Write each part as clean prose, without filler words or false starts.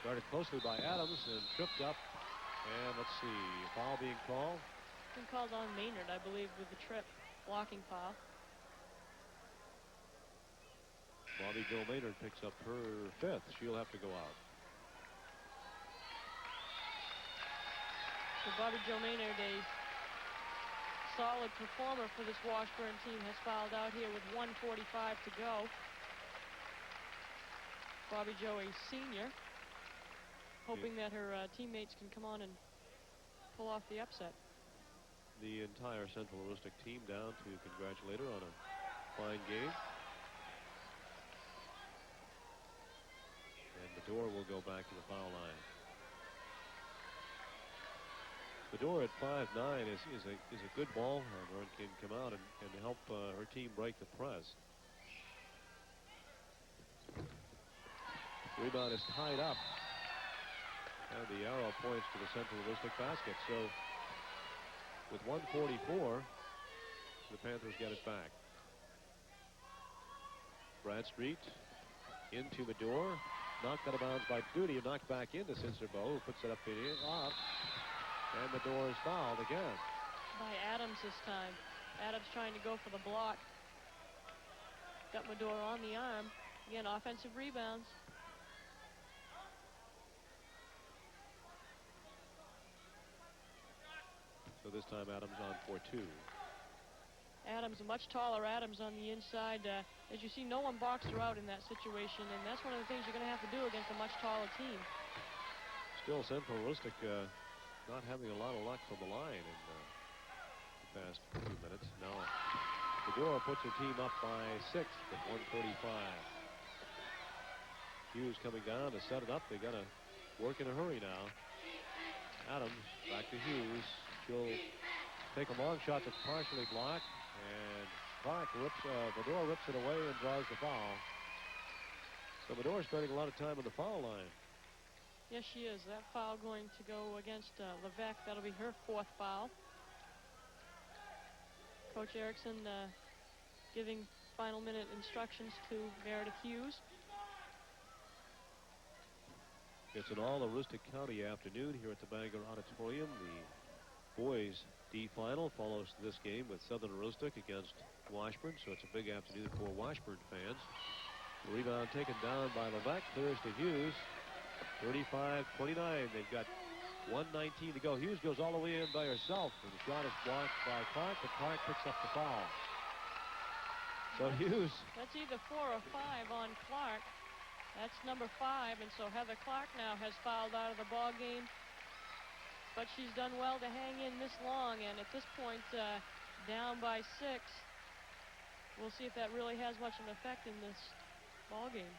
Guarded closely by Adams and tripped up. And let's see, foul being called. Been called on Maynard, I believe, with the trip, blocking foul. Bobby Jo Maynard picks up her 5th. She'll have to go out. So Bobby Jo Maynard, a solid performer for this Washburn team, has fouled out here with 1:45 to go. Bobby Jo, a senior, hoping that her teammates can come on and pull off the upset. The entire Central Aroostook team down to congratulate her on a fine game. And Bedore will go back to the foul line. Bedore at 5'9" is a good ball handler and can come out and help her team break the press. Rebound is tied up. And the arrow points to the Central Aroostook basket. So with 1:44, the Panthers get it back. Bradstreet into Bedore. Knocked out of bounds by Duty. Knocked back into Sincerbo, who puts it up off. And Bedore is fouled again. By Adams this time. Adams trying to go for the block. Got Bedore on the arm. Again, offensive rebounds. So this time Adams on for 2. Adams, a much taller Adams on the inside. As you see, no one boxed her out in that situation, and that's one of the things you're going to have to do against a much taller team. Still, Central Aroostook not having a lot of luck from the line in the past few minutes. Now, Bedore puts her team up by 6 at 1:45. Hughes coming down to set it up. They got to work in a hurry now. Adams back to Hughes. She'll take a long shot that's partially blocked, and Bedore rips it away and draws the foul. So Bedore spending a lot of time on the foul line. Yes, she is. That foul going to go against Levesque. That'll be her 4th foul. Coach Erickson giving final minute instructions to Meredith Hughes. It's an all Aroostook County afternoon here at the Bangor Auditorium. The boys D final follows this game with Southern Aroostook against Washburn, so it's a big afternoon for Washburn fans. The rebound taken down by Levesque, clears to Hughes. 35-29. They've got 1:19 to go. Hughes goes all the way in by herself, and the shot is blocked by Clark, but Clark picks up the foul. So Hughes. That's either 4 or 5 on Clark. That's number 5, and so Heather Clark now has fouled out of the ball game. But she's done well to hang in this long, and at this point, down by 6. We'll see if that really has much of an effect in this ball game.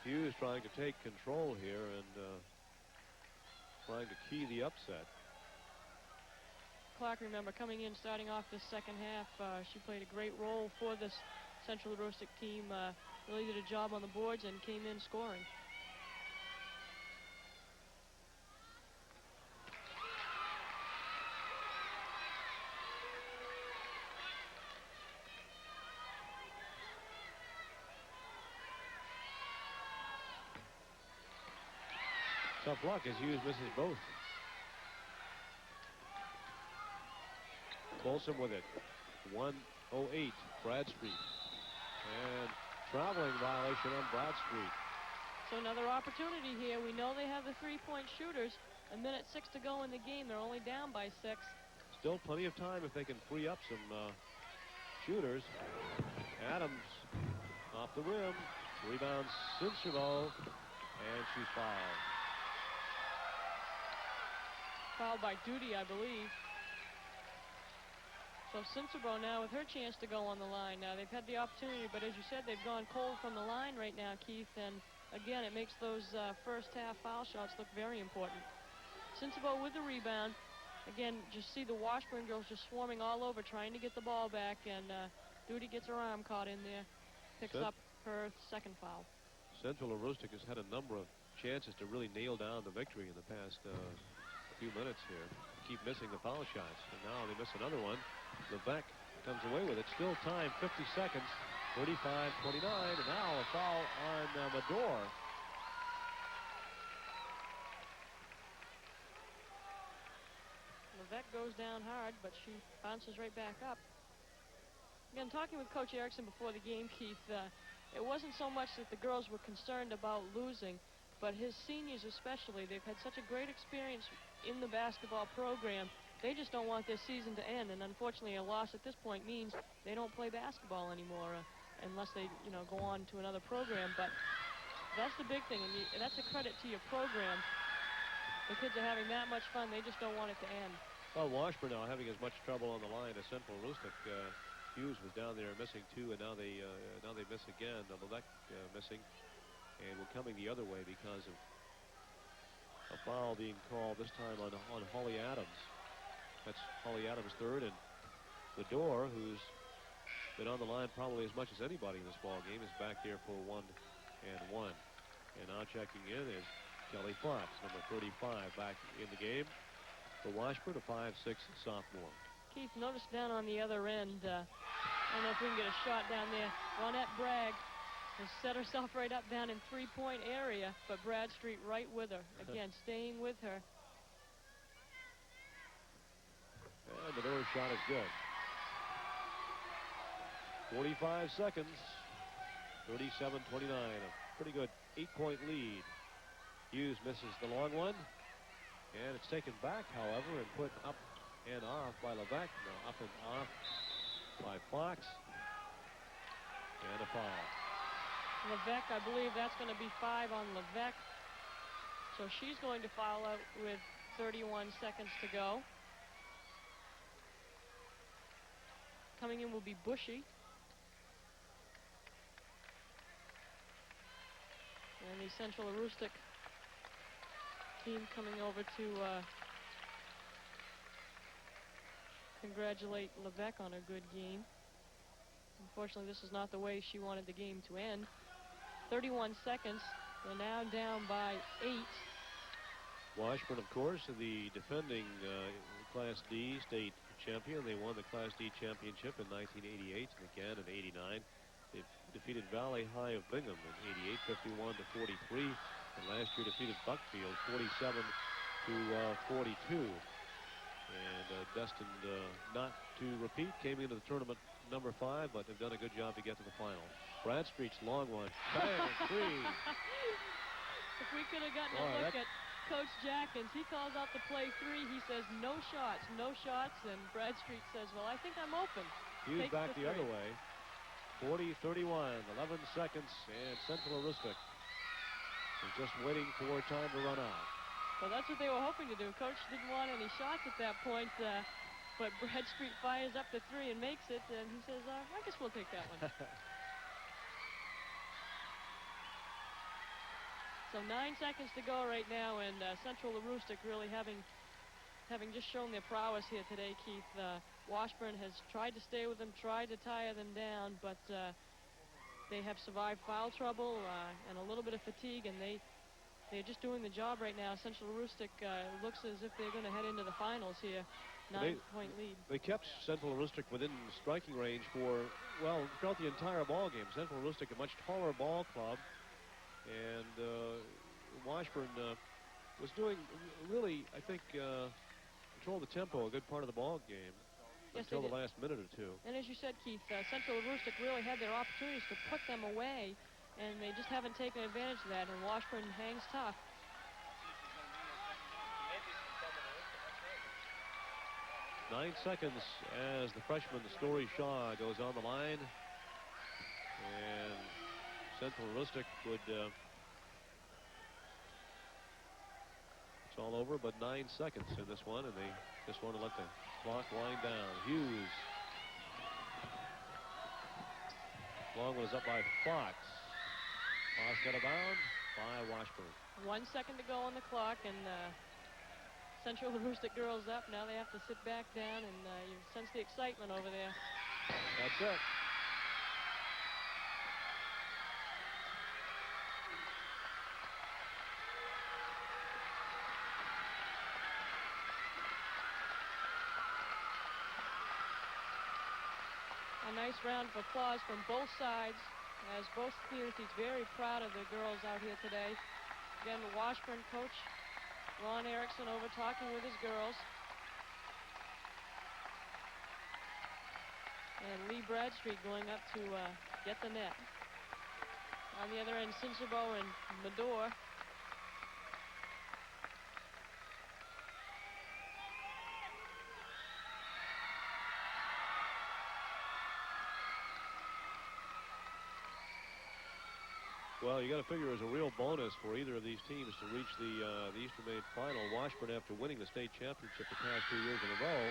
Hughes trying to take control here and trying to key the upset. Clark, remember, coming in, starting off this second half, she played a great role for this Central Aroostook team. Really did a job on the boards and came in scoring. Tough luck as Hughes misses both. Folsom with it. 1:08. Bradstreet. And traveling violation on Bradstreet. So another opportunity here. We know they have the 3-point shooters. 1:06 to go in the game. They're only down by 6. Still plenty of time if they can free up some shooters. Adams off the rim. Rebounds Sincerbo. And she's fouled. Fouled by Duty, I believe. So Sincerbo now with her chance to go on the line. Now they've had the opportunity, but as you said, they've gone cold from the line right now, Keith. And again, it makes those first half foul shots look very important. Sincerbo with the rebound. Again, just see the Washburn girls just swarming all over, trying to get the ball back. And Duty gets her arm caught in there. Picks up her 2nd foul. Central Aroostook has had a number of chances to really nail down the victory in the past few minutes here. Keep missing the foul shots, and now they miss another one. Levesque comes away with it. Still time, 50 seconds. 35-29, and now a foul on Bedore. goes down hard, but she bounces right back up. Again, talking with Coach Erickson before the game, Keith, it wasn't so much that the girls were concerned about losing, but his seniors especially. They've had such a great experience in the basketball program. They just don't want their season to end, and unfortunately a loss at this point means they don't play basketball anymore unless they, go on to another program. But that's the big thing, and that's a credit to your program. The kids are having that much fun. They just don't want it to end. Well, Washburn now having as much trouble on the line as Central Aroostook. Hughes was down there missing 2, and now they miss again. Levesque missing, and we're coming the other way because of a foul being called this time on Holly Adams. That's Holly Adams' third, and the door, who's been on the line probably as much as anybody in this ball game, is back there for 1 and 1. And now checking in is Kelly Fox, number 35, back in the game for Washburn, a 5'6" sophomore. Keith, notice down on the other end, I don't know if we can get a shot down there. Ronette Bragg has set herself right up down in three-point area, but Bradstreet right with her. Again, staying with her. And the door shot is good. 45 seconds, 37-29, a pretty good 8-point lead. Hughes misses the long one, and it's taken back, however, and put up and off by Levesque. No, up and off by Fox, and a foul. Levesque, I believe that's going to be 5 on Levesque. So she's going to foul out with 31 seconds to go. Coming in will be Bushy. And the Central Aroostook team coming over to congratulate Levesque on a good game. Unfortunately, this is not the way she wanted the game to end. 31 seconds. They're now down by 8. Washburn, of course, the defending Class D state champion. They won the Class D championship in 1988 and again in '89. They defeated Valley High of Bingham in '88, 51-43, and last year defeated Buckfield 47-42. And destined not to repeat, came into the tournament number 5, but have done a good job to get to the final. Bradstreet's long one, bang, 3. If we could have gotten a look at Coach Jackins, he calls out the play 3. He says no shots, and Bradstreet says, well, I think I'm open. Hughes back the other way. 40-31, 11 seconds, and Central Aroostook is just waiting for time to run out. Well, that's what they were hoping to do. Coach didn't want any shots at that point, but Bradstreet fires up the 3 and makes it, and he says, I guess we'll take that one. So 9 seconds to go right now, and Central Aroostook really having just shown their prowess here today, Keith. Washburn has tried to stay with them, tried to tire them down, but they have survived foul trouble and a little bit of fatigue, and they're just doing the job right now. Central Aroostook looks as if they're going to head into the finals here. 9-point lead. They kept Central Aroostook within striking range for, well, throughout the entire ball game. Central Aroostook, a much taller ball club, and Washburn was doing really, I think, control the tempo a good part of the ball game. Yes, until the last minute or 2. And as you said, Keith, Central Aroostook really had their opportunities to put them away, and they just haven't taken advantage of that, and Washburn hangs tough. Nine seconds as the freshman Story Shaw goes on the line, and Central Aroostook would it's all over, but 9 seconds in this one, and they just want to let the clock wind down. Hughes. Long one is up by Fox. Fox got a bound by Washburn. 1 second to go on the clock, and Central Aroostook girls up. Now they have to sit back down, and you sense the excitement over there. That's it. A nice round of applause from both sides, as both communities very proud of the girls out here today. Again, the Washburn coach, Ron Erickson, over talking with his girls. And Lee Bradstreet going up to get the net. On the other end, Sinsabo and Medor. Well, you got to figure it's a real bonus for either of these teams to reach the Eastern Maine final. Washburn, after winning the state championship the past 2 years in a row,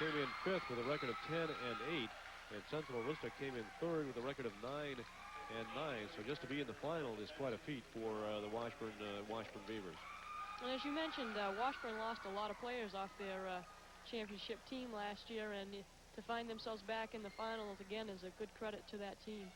came in 5th with a record of 10 and 8, and Central Aroostook came in 3rd with a record of 9 and 9. So just to be in the final is quite a feat for the Washburn Beavers. And as you mentioned, Washburn lost a lot of players off their championship team last year, and to find themselves back in the finals again is a good credit to that team.